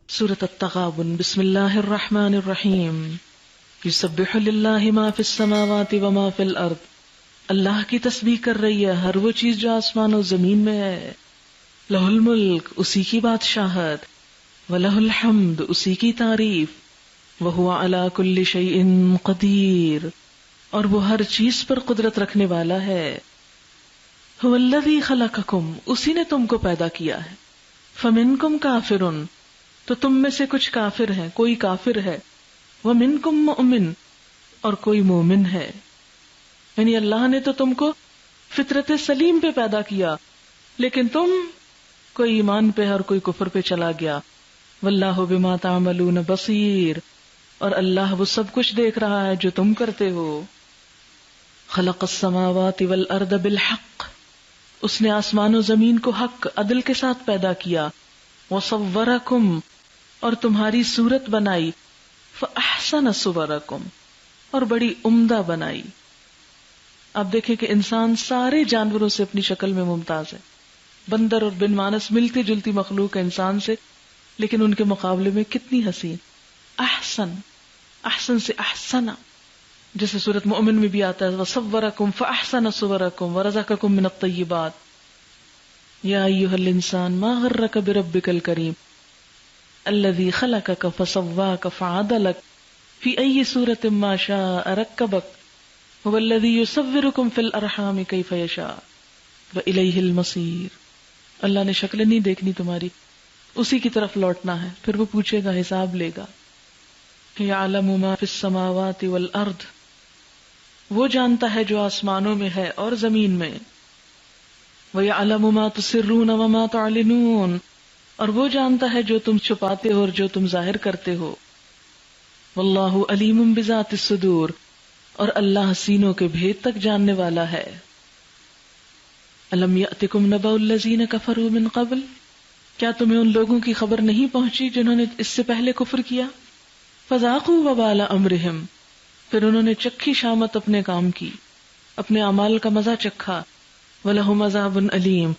سورۃ التغابن۔ بسم اللہ الرحمن الرحیم۔ یسبح للہ ما فی السماوات وما فی الارض۔ اللہ کی تسبیح کر رہی ہے ہر وہ چیز جو آسمان و زمین میں ہے۔ لہ الملک، اسی کی بادشاہت، ولہ الحمد، اسی کی تعریف، وہو علی کل شیء قدیر، اور وہ ہر چیز پر قدرت رکھنے والا ہے۔ هو الذی خلقکم، اسی نے تم کو پیدا کیا ہے۔ فمنکم کافر، تو تم میں سے کچھ کافر ہیں، کوئی کافر ہے۔ ومنکم مؤمن، اور کوئی مومن ہے۔ یعنی اللہ نے تو تم کو فطرت سلیم پہ پیدا کیا، لیکن تم کوئی ایمان پہ اور کوئی کفر پہ چلا گیا۔ واللہ بما تعملون بصیر، اور اللہ وہ سب کچھ دیکھ رہا ہے جو تم کرتے ہو۔ خلق السماوات والارض بالحق، اس نے آسمان و زمین کو حق عدل کے ساتھ پیدا کیا۔ وصورکم، اور تمہاری صورت بنائی۔ فاحسن صورکم، اور بڑی عمدہ بنائی۔ آپ دیکھیں کہ انسان سارے جانوروں سے اپنی شکل میں ممتاز ہے۔ بندر اور بن مانس ملتی جلتی مخلوق ہے انسان سے، لیکن ان کے مقابلے میں کتنی حسین۔ احسن، احسن سے احسنا، جیسے سورۃ مؤمن میں بھی آتا ہے وصورکم فاحسن صورکم ورزقکم من الطیبات۔ یا ایھا الانسان ما غرک بربک الکریم الذی خلقک فسواک فعدلک فی ای صورۃ ما شاء رکبک هو الذی یصورکم فی الارحام کیف یشاء والیہ المصیر۔ اللہ نے شکل نہیں دیکھنی تمہاری، اسی کی طرف لوٹنا ہے، پھر وہ پوچھے گا، حساب لے گا۔ یعلم ما فی السماوات والارض، وہ جانتا ہے جو آسمانوں میں ہے اور زمین میں۔ وَيَعْلَمُ مَا تُسِرُّونَ وَمَا تُعْلِنُونَ، اور وہ جانتا ہے جو تم چھپاتے ہو اور جو تم ظاہر کرتے ہو۔ وَاللَّهُ عَلِيمٌ بِذَاتِ الصُّدُورِ، اور اللہ سینوں کے بھید تک جاننے والا ہے۔ أَلَمْ يَأْتِكُمْ نَبَأُ الَّذِينَ كَفَرُوا مِنْ قَبْلُ، کیا تمہیں ان لوگوں کی خبر نہیں پہنچی جنہوں نے اس سے پہلے کفر کیا؟ فَذَاقُوا وَبَالَ أَمْرِهِمْ، پھر انہوں نے چکھی شامت اپنے کام کی، اپنے اعمال کا مزہ چکھا۔ وَلَهُمْ عَذَابٌ أَلِيمٌ،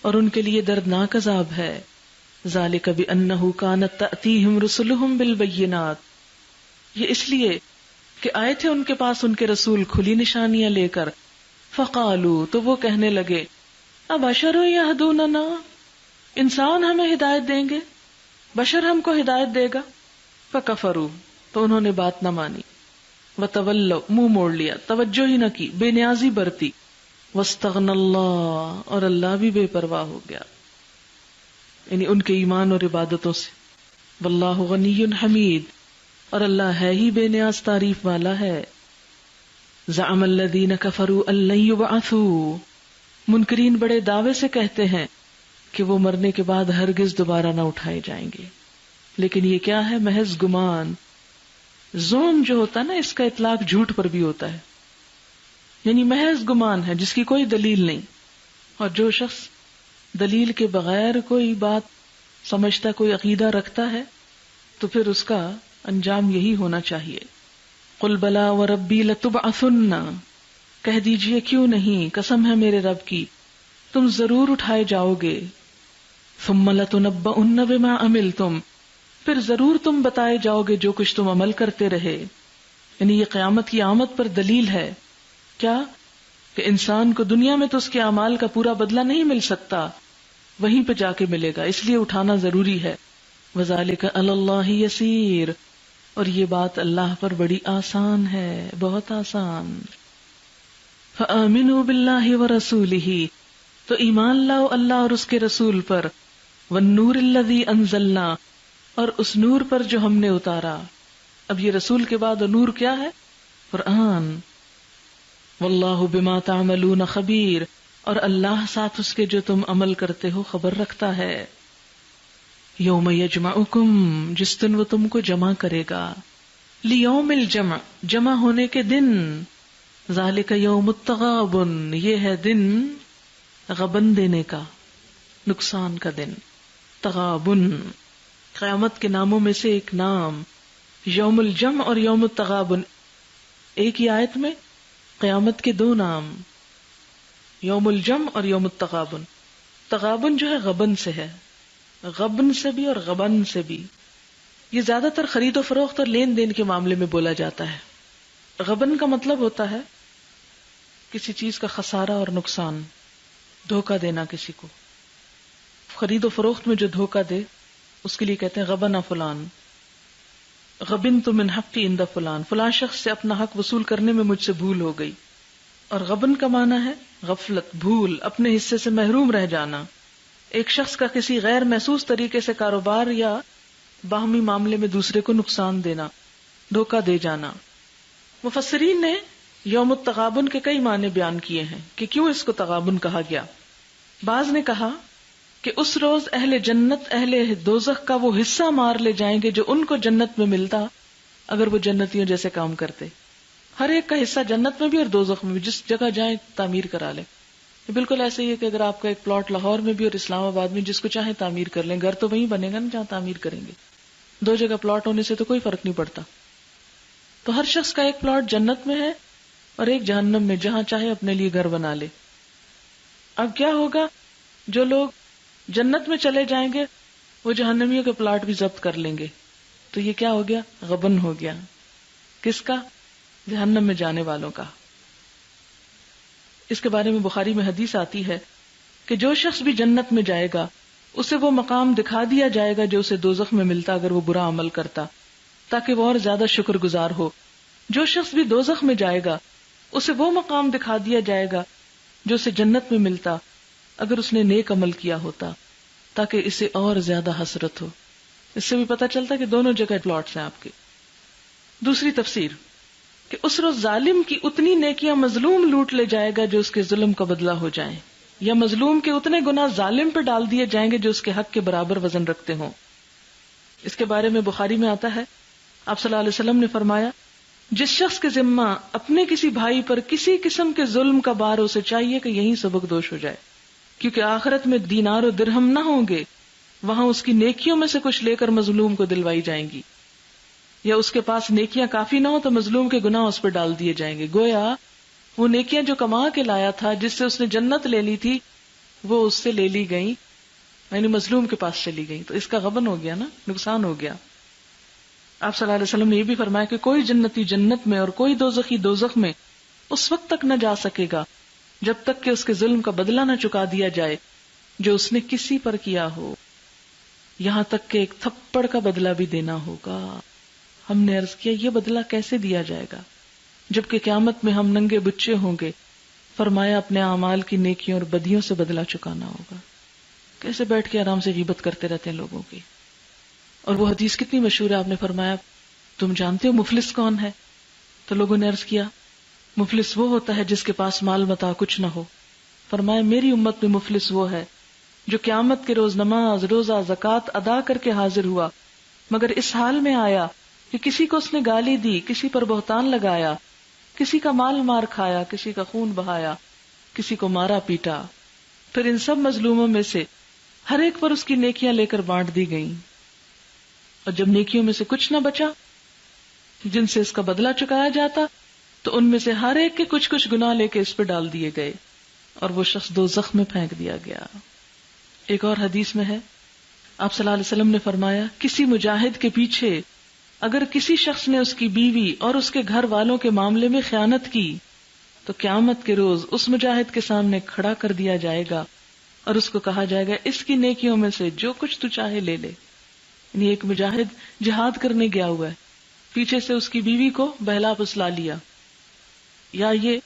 اور ان کے لیے دردناک عذاب ہے۔ ذَلِكَ بِأَنَّهُ كَانَتْ تَأْتِيهِمْ رُسُلُهُمْ بِالْبَيِّنَاتِ، یہ اس لیے کہ آئے تھے ان کے پاس ان کے رسول کھلی نشانیاں لے کر۔ فَقَالُوا، تو وہ کہنے لگے، أَبَشَرٌ يَهْدُونَنَا، انسان ہمیں ہدایت دیں گے، بشر ہم کو ہدایت دے گا۔ فَكَفَرُوا، تو انہوں نے بات نہ مانی۔ وَتَوَلَّوْا، منہ موڑ لیا، توجہ ہی نہ کی، بے نیازی برتی۔ وَاسْتَغْنَى اللَّهُ، اور اللہ بھی بے پرواہ ہو گیا، یعنی ان کے ایمان اور عبادتوں سے۔ وَاللَّهُ غَنِيٌّ حَمِيدٌ، اور اللہ ہے ہی بے نیاز تعریف والا ہے۔ زَعَمَ الَّذِينَ كَفَرُوا أَن لَّن يُبْعَثُوا، منکرین بڑے دعوے سے کہتے ہیں کہ وہ مرنے کے بعد ہرگز دوبارہ نہ اٹھائے جائیں گے، لیکن یہ کیا ہے؟ محض گمان۔ زعم جو ہوتا ہے نا، اس کا اطلاق جھوٹ پر بھی ہوتا ہے، یعنی محض گمان ہے جس کی کوئی دلیل نہیں۔ اور جو شخص دلیل کے بغیر کوئی بات سمجھتا، کوئی عقیدہ رکھتا ہے، تو پھر اس کا انجام یہی ہونا چاہیے۔ قل بلا وربی لتبعثن، کہہ دیجئے کیوں نہیں، قسم ہے میرے رب کی، تم ضرور اٹھائے جاؤ گے۔ ثم لتنبؤن بما عملتم، پھر ضرور تم بتائے جاؤ گے جو کچھ تم عمل کرتے رہے۔ یعنی یہ قیامت کی آمد پر دلیل ہے۔ کیا کہ انسان کو دنیا میں تو اس کے اعمال کا پورا بدلہ نہیں مل سکتا، وہیں پہ جا کے ملے گا، اس لیے اٹھانا ضروری ہے۔ وَذَلِكَ عَلَى اللَّهِ يَسِيرٌ، اور یہ بات اللہ پر بڑی آسان ہے، بہت آسان۔ فَآمِنُوا بِاللَّهِ وَرَسُولِهِ، تو ایمان لاؤ اللہ اور اس کے رسول پر۔ وَالنُّورِ الَّذِي أَنزَلْنَا، اور اس نور پر جو ہم نے اتارا۔ اب یہ رسول کے بعد نور کیا ہے؟ قرآن۔ واللہ بما تعملون خبیر، اور اللہ ساتھ اس کے جو تم عمل کرتے ہو خبر رکھتا ہے۔ یوم یجمعکم، جس دن وہ تم کو جمع کرے گا۔ لیوم الجمع، جمع ہونے کے دن۔ ذالک یوم التغابن، یہ ہے دن غبن دینے کا، نقصان کا دن۔ تغابن قیامت کے ناموں میں سے ایک نام۔ یوم الجمع اور یوم التغابن، ایک ہی آیت میں قیامت کے دو نام، یوم الجمع اور یوم التغابن۔ تغابن جو ہے غبن سے ہے، غبن سے بھی اور غبن سے بھی، یہ زیادہ تر خرید و فروخت اور لین دین کے معاملے میں بولا جاتا ہے۔ غبن کا مطلب ہوتا ہے کسی چیز کا خسارہ اور نقصان، دھوکہ دینا کسی کو۔ خرید و فروخت میں جو دھوکہ دے اس کے لیے کہتے ہیں غبن فلان، غبنت من حقی عند فلان، فلان شخص سے اپنا حق وصول کرنے میں مجھ سے بھول ہو گئی۔ اور غبن کا معنی ہے غفلت، بھول، اپنے حصے سے محروم رہ جانا۔ ایک شخص کا کسی غیر محسوس طریقے سے کاروبار یا باہمی معاملے میں دوسرے کو نقصان دینا، دھوکہ دے جانا۔ مفسرین نے یوم التغابن کے کئی معنی بیان کیے ہیں کہ کیوں اس کو تغابن کہا گیا۔ بعض نے کہا کہ اس روز اہل جنت اہل دوزخ کا وہ حصہ مار لے جائیں گے جو ان کو جنت میں ملتا اگر وہ جنتیوں جیسے کام کرتے۔ ہر ایک کا حصہ جنت میں بھی اور دوزخ میں بھی، جس جگہ جائیں تعمیر کرا لیں۔ یہ بالکل ایسے ہی ہے کہ اگر آپ کا ایک پلاٹ لاہور میں بھی اور اسلام آباد میں، جس کو چاہیں تعمیر کر لیں، گھر تو وہیں بنے گا نا جہاں تعمیر کریں گے۔ دو جگہ پلاٹ ہونے سے تو کوئی فرق نہیں پڑتا۔ تو ہر شخص کا ایک پلاٹ جنت میں ہے اور ایک جہنم میں، جہاں چاہے اپنے لیے گھر بنا لے۔ اب کیا ہوگا؟ جو لوگ جنت میں چلے جائیں گے وہ جہنمیوں کے پلاٹ بھی ضبط کر لیں گے۔ تو یہ کیا ہو گیا؟ غبن ہو گیا۔ کس کا؟ جہنم میں جانے والوں کا۔ اس کے بارے میں بخاری میں حدیث آتی ہے کہ جو شخص بھی جنت میں جائے گا اسے وہ مقام دکھا دیا جائے گا جو اسے دوزخ میں ملتا اگر وہ برا عمل کرتا، تاکہ وہ اور زیادہ شکر گزار ہو۔ جو شخص بھی دوزخ میں جائے گا اسے وہ مقام دکھا دیا جائے گا جو اسے جنت میں ملتا اگر اس نے نیک عمل کیا ہوتا، تاکہ اسے اور زیادہ حسرت ہو۔ اس سے بھی پتہ چلتا کہ دونوں جگہ پلاٹس ہیں آپ کے۔ دوسری تفسیر کہ اس روز ظالم کی اتنی نیکیاں مظلوم لوٹ لے جائے گا جو اس کے ظلم کا بدلہ ہو جائیں، یا مظلوم کے اتنے گناہ ظالم پہ ڈال دیے جائیں گے جو اس کے حق کے برابر وزن رکھتے ہوں۔ اس کے بارے میں بخاری میں آتا ہے، آپ صلی اللہ علیہ وسلم نے فرمایا، جس شخص کے ذمہ اپنے کسی بھائی پر کسی قسم کے ظلم کا بار اسے چاہیے کہ یہیں سبق دوش ہو جائے، کیونکہ آخرت میں دینار و درہم نہ ہوں گے، وہاں اس کی نیکیوں میں سے کچھ لے کر مظلوم کو دلوائی جائیں گی، یا اس کے پاس نیکیاں کافی نہ ہو تو مظلوم کے گناہ اس پر ڈال دیے جائیں گے۔ گویا وہ نیکیاں جو کما کے لایا تھا، جس سے اس نے جنت لے لی تھی، وہ اس سے لے لی گئی، یعنی مظلوم کے پاس چلی گئی۔ تو اس کا غبن ہو گیا نا، نقصان ہو گیا۔ آپ صلی اللہ علیہ وسلم نے یہ بھی فرمایا کہ کوئی جنتی جنت میں اور کوئی دوزخی دوزخ میں اس وقت تک نہ جا سکے گا جب تک کہ اس کے ظلم کا بدلہ نہ چکا دیا جائے جو اس نے کسی پر کیا ہو، یہاں تک کہ ایک تھپڑ کا بدلہ بھی دینا ہوگا۔ ہم نے عرض کیا یہ بدلہ کیسے دیا جائے گا جبکہ قیامت میں ہم ننگے بچے ہوں گے؟ فرمایا اپنے اعمال کی نیکیوں اور بدیوں سے بدلہ چکانا ہوگا۔ کیسے بیٹھ کے آرام سے غیبت کرتے رہتے ہیں لوگوں کی۔ اور وہ حدیث کتنی مشہور ہے، آپ نے فرمایا تم جانتے ہو مفلس کون ہے؟ تو لوگوں نے عرض کیا مفلس وہ ہوتا ہے جس کے پاس مال متاع کچھ نہ ہو۔ فرمایا میری امت میں مفلس وہ ہے جو قیامت کے روز نماز، روزہ، زکوٰۃ ادا کر کے حاضر ہوا مگر اس حال میں آیا کہ کسی کو اس نے گالی دی، کسی پر بہتان لگایا، کسی کا مال مار کھایا، کسی کا خون بہایا، کسی کو مارا پیٹا، پھر ان سب مظلوموں میں سے ہر ایک پر اس کی نیکیاں لے کر بانٹ دی گئیں، اور جب نیکیوں میں سے کچھ نہ بچا جن سے اس کا بدلہ چکایا جاتا تو ان میں سے ہر ایک کے کچھ کچھ گناہ لے کے اس پہ ڈال دیے گئے اور وہ شخص دوزخ میں پھینک دیا گیا۔ ایک اور حدیث میں ہے، آپ صلی اللہ علیہ وسلم نے فرمایا کسی مجاہد کے پیچھے اگر کسی شخص نے اس کی بیوی اور اس کے گھر والوں کے معاملے میں خیانت کی تو قیامت کے روز اس مجاہد کے سامنے کھڑا کر دیا جائے گا اور اس کو کہا جائے گا اس کی نیکیوں میں سے جو کچھ تو چاہے لے لے۔ یعنی ایک مجاہد جہاد کرنے گیا ہوا ہے، پیچھے سے اس کی بیوی کو بہلا پسلا لیا یا یہ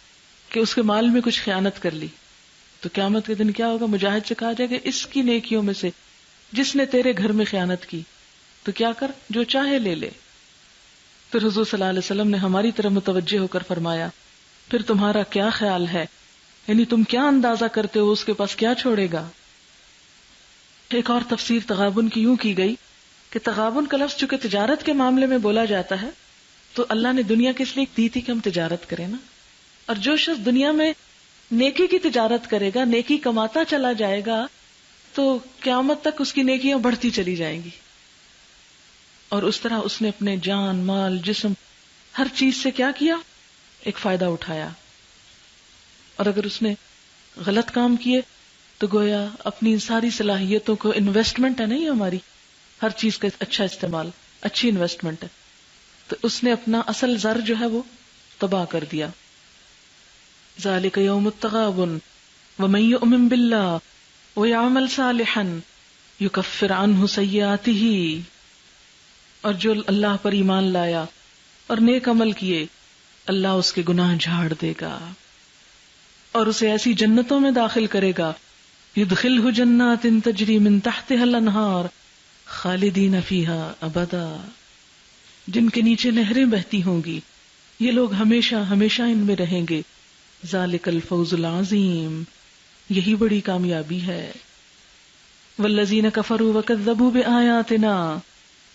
کہ اس کے مال میں کچھ خیانت کر لی، تو قیامت کے دن کیا ہوگا؟ مجاہد سے کہا جائے گا اس کی نیکیوں میں سے جس نے تیرے گھر میں خیانت کی تو کیا کر، جو چاہے لے لے۔ پھر حضور صلی اللہ علیہ وسلم نے ہماری طرف متوجہ ہو کر فرمایا پھر تمہارا کیا خیال ہے، یعنی تم کیا اندازہ کرتے ہو اس کے پاس کیا چھوڑے گا؟ ایک اور تفسیر تغابن کی یوں کی گئی کہ تغابن کا لفظ چونکہ تجارت کے معاملے میں بولا جاتا ہے تو اللہ نے دنیا کس لیے دی تھی کہ ہم تجارت کریں نا، اور جو شخص دنیا میں نیکی کی تجارت کرے گا، نیکی کماتا چلا جائے گا تو قیامت تک اس کی نیکیاں بڑھتی چلی جائیں گی، اور اس طرح اس نے اپنے جان، مال، جسم، ہر چیز سے کیا کیا؟ ایک فائدہ اٹھایا۔ اور اگر اس نے غلط کام کیے تو گویا اپنی ساری صلاحیتوں کو، انویسٹمنٹ ہے نا یہ ہماری، ہر چیز کا اچھا استعمال، اچھی انویسٹمنٹ ہے، تو اس نے اپنا اصل زر جو ہے وہ تباہ کر دیا. ذالک یوم التغابن ومن یؤمن باللہ ویعمل صالحا یکفر عنہ سیئاتہ، اور جو اللہ پر ایمان لایا اور نیک عمل کیے اللہ اس کے گناہ جھاڑ دے گا اور اسے ایسی جنتوں میں داخل کرے گا، یدخلہ جنات تجری من تحتها الانہار خالدین فیہا ابدا، جن کے نیچے نہریں بہتی ہوں گی، یہ لوگ ہمیشہ ہمیشہ ان میں رہیں گے. ذالک الفوز العظیم، یہی بڑی کامیابی ہے. والذین کفروا وکذبوا بآیاتنا،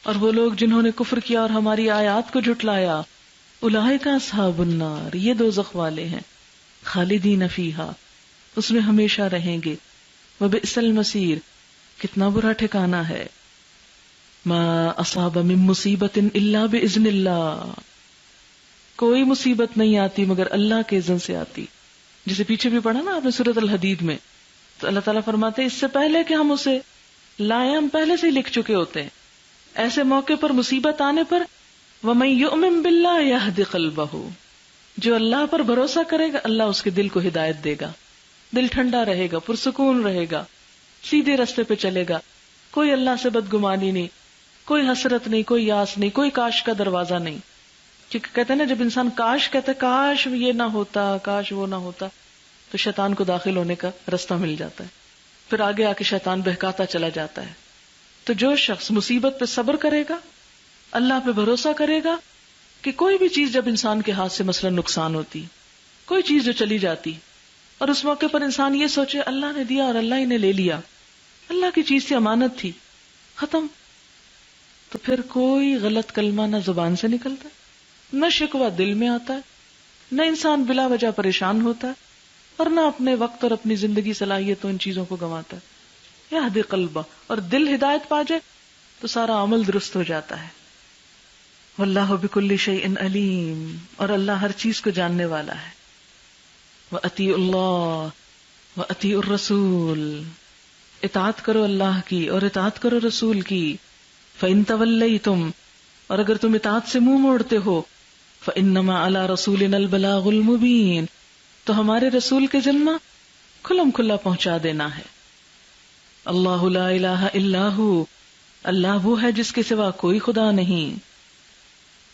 اور وہ لوگ جنہوں نے کفر کیا اور ہماری آیات کو جھٹلایا، اولئک اصحاب النار، یہ دوزخ والے ہیں. خالدین فیہا، اس میں ہمیشہ رہیں گے. وبئس المصیر، کتنا برا ٹھکانہ ہے. ما اصاب من مصیبت الا باذن اللہ، کوئی مصیبت نہیں آتی مگر اللہ کے اذن سے آتی. جسے پیچھے بھی پڑھا نا آپ نے سورۃ الحدید میں، تو اللہ تعالیٰ فرماتے ہیں اس سے پہلے کہ ہم اسے لائیں ہم پہلے سے ہی لکھ چکے ہوتے ہیں. ایسے موقع پر مصیبت آنے پر وَمَن يُؤْمِن بِاللَّهِ يَهْدِ قَلْبَهُ، جو اللہ پر بھروسہ کرے گا اللہ اس کے دل کو ہدایت دے گا، دل ٹھنڈا رہے گا، پرسکون رہے گا، سیدھے راستے پہ چلے گا. کوئی اللہ سے بدگمانی نہیں، کوئی حسرت نہیں، کوئی یاس نہیں، کوئی کاش کا دروازہ نہیں. کیونکہ کہتے ہیں نا جب انسان کاش کہتا ہے کاش یہ نہ ہوتا، کاش وہ نہ ہوتا، تو شیطان کو داخل ہونے کا راستہ مل جاتا ہے، پھر آگے آ کے شیطان بہکاتا چلا جاتا ہے. تو جو شخص مصیبت پہ صبر کرے گا، اللہ پہ بھروسہ کرے گا کہ کوئی بھی چیز جب انسان کے ہاتھ سے مثلا نقصان ہوتی، کوئی چیز جو چلی جاتی، اور اس موقع پر انسان یہ سوچے اللہ نے دیا اور اللہ ہی نے لے لیا، اللہ کی چیز سے امانت تھی، ختم، تو پھر کوئی غلط کلمہ نہ زبان سے نکلتا، نہ شکوہ دل میں آتا ہے، نہ انسان بلا وجہ پریشان ہوتا ہے، اور نہ اپنے وقت اور اپنی زندگی صلاحیتوں ان چیزوں کو گنواتا ہے. یہدی قلبہ، اور دل ہدایت پا جائے تو سارا عمل درست ہو جاتا ہے. واللہ بکل شیء علیم، اور اللہ ہر چیز کو جاننے والا ہے. وَأَطِیعُوا اللَّهَ وَأَطِیعُوا الرَّسُولَ، اطاعت کرو اللہ کی اور اطاعت کرو رسول کی. فَإِن تَوَلَّيْتُمْ، اور اگر تم اطاعت سے منہ موڑتے ہو، فَإِنَّمَا عَلَىٰ رَسُولِنَا الْبَلَاغُ الْمُبِينُ، تو ہمارے رسول کے ذمہ کھلم کھلا پہنچا دینا ہے. اللہ لا الہ الا ہو، اللہ وہ ہے جس کے سوا کوئی خدا نہیں.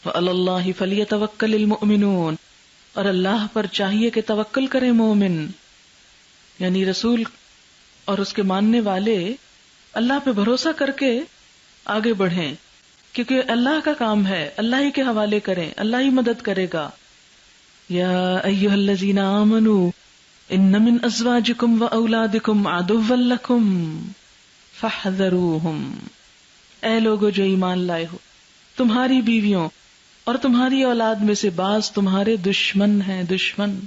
وعلی اللہ فلیتوکل المؤمنون، اور اللہ پر چاہیے کہ توکل کرے مومن، یعنی رسول اور اس کے ماننے والے اللہ پہ بھروسہ کر کے آگے بڑھیں، کیونکہ اللہ کا کام ہے، اللہ ہی کے حوالے کریں، اللہ ہی مدد کرے گا. یا ایھا الذین آمنوا ان من ازواجکم واولادکم عدوا لکم فاحذروہم، اے لوگو جو ایمان لائے ہو، تمہاری بیویوں اور تمہاری اولاد میں سے بعض تمہارے دشمن ہیں، دشمن،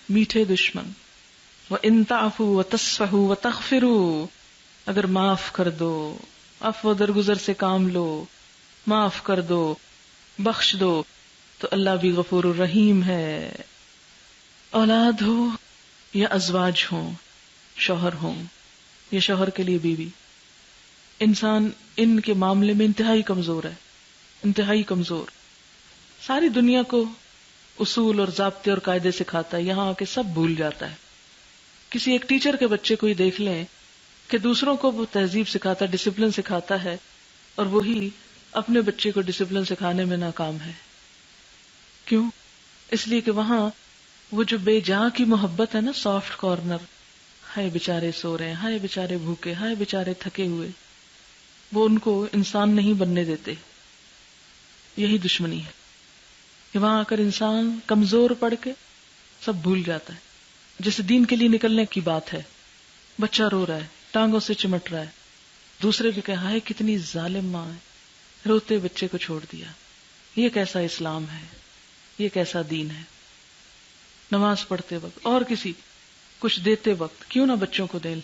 میٹھے دشمن. وَإِن تَعْفُوا وَتَصْفَحُوا وَتَغْفِرُوا، اگر معاف کر دو، عفو درگزر سے کام لو، معاف کر دو، بخش دو، تو اللہ بھی غفور الرحیم ہے. اولاد ہو یا ازواج ہوں، شوہر ہوں یا شوہر کے لیے بیوی، انسان ان کے معاملے میں انتہائی کمزور ہے، انتہائی کمزور. ساری دنیا کو اصول اور ضابطے اور قاعدے سکھاتا ہے، یہاں آ کے سب بھول جاتا ہے. کسی ایک ٹیچر کے بچے کو ہی دیکھ لیں کہ دوسروں کو وہ تہذیب سکھاتا ہے، ڈسپلن سکھاتا ہے، اور وہی اپنے بچے کو ڈسپلن سکھانے میں ناکام ہے. کیوں؟ اس لیے کہ وہاں وہ جو بے جا کی محبت ہے نا، سافٹ کارنر، ہائے بیچارے سو رہے ہیں، ہائے بیچارے بھوکے، ہائے بیچارے تھکے ہوئے، وہ ان کو انسان نہیں بننے دیتے. یہی دشمنی ہے کہ وہاں آ کر انسان کمزور پڑ کے سب بھول جاتا ہے. جیسے دین کے لیے نکلنے کی بات ہے، بچہ رو رہا ہے، ٹانگوں سے چمٹ رہا ہے، دوسرے بھی کہ ہائے کتنی ظالم ماں ہے، روتے بچے کو چھوڑ دیا. یہ کیسا اسلام ہے، یہ کیسا دین ہے. نماز پڑھتے وقت اور کسی کچھ دیتے وقت کیوں نہ بچوں کو دیں،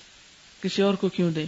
کسی اور کو کیوں دیں.